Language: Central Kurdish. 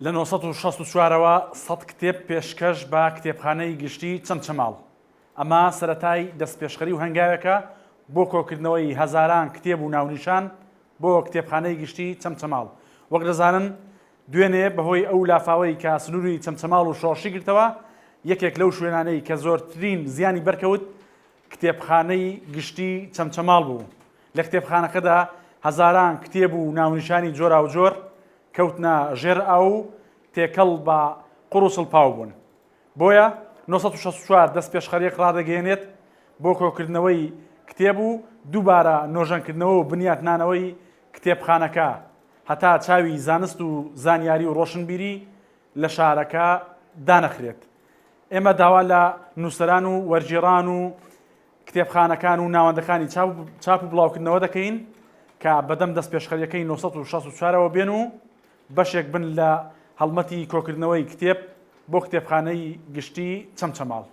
لە 1964ەوە 100 کتێب پێشکەش بە کتێبخانەی گشتی چەمچەماڵ. ئەمە سەرەتای دەستپێشخەری و هەنگاوێکە بۆ کۆکردنەوەی هەزاران کتێب و ناونیشان بۆ کتێبخانەی گشتی چەمچەماڵ. وەک دەزانن دوێنێ بەهۆی ئەو لافاوەی کە سنووری چەمچەماڵ و شۆڕشی گرتەوە، یەکێک لەو شوێنانەی کە زۆرترین زیانی بەرکەوت کتێبخانەی گشتی چەمچەماڵ بوو. لە کتێبخانەکەدا هەزاران کتێب و ناونیشانی جۆرا و جۆر کەوتنە ژێر ئاو تێکەڵ بە قوڕوسڵ پاو بوون. بۆیە 1964 دەست پێشخەریەک ڕادەگەێنێت بۆ کۆکردنەوەی کتێب و دووبارە نۆژەنکردنەوە و بنیاتنانەوەی کتێبخانەکە هەتا چاوی زانست و زانیاری و ڕۆشنبیری لە شارەکە دانەخرێت. ئێمە داوا لە نووسەران و وەرگێڕان و کتێبخانەکان و ناوەندەکانی چاپ و بڵاوکردنەوە دەکەین کە بەدەم دەست پێشخەریەکەی 1964ەوە بێن و بەشێک بن لە هەڵمەتی کۆکردنەوەی کتێب بۆ کتێبخانەی گشتی چەمچەماڵ.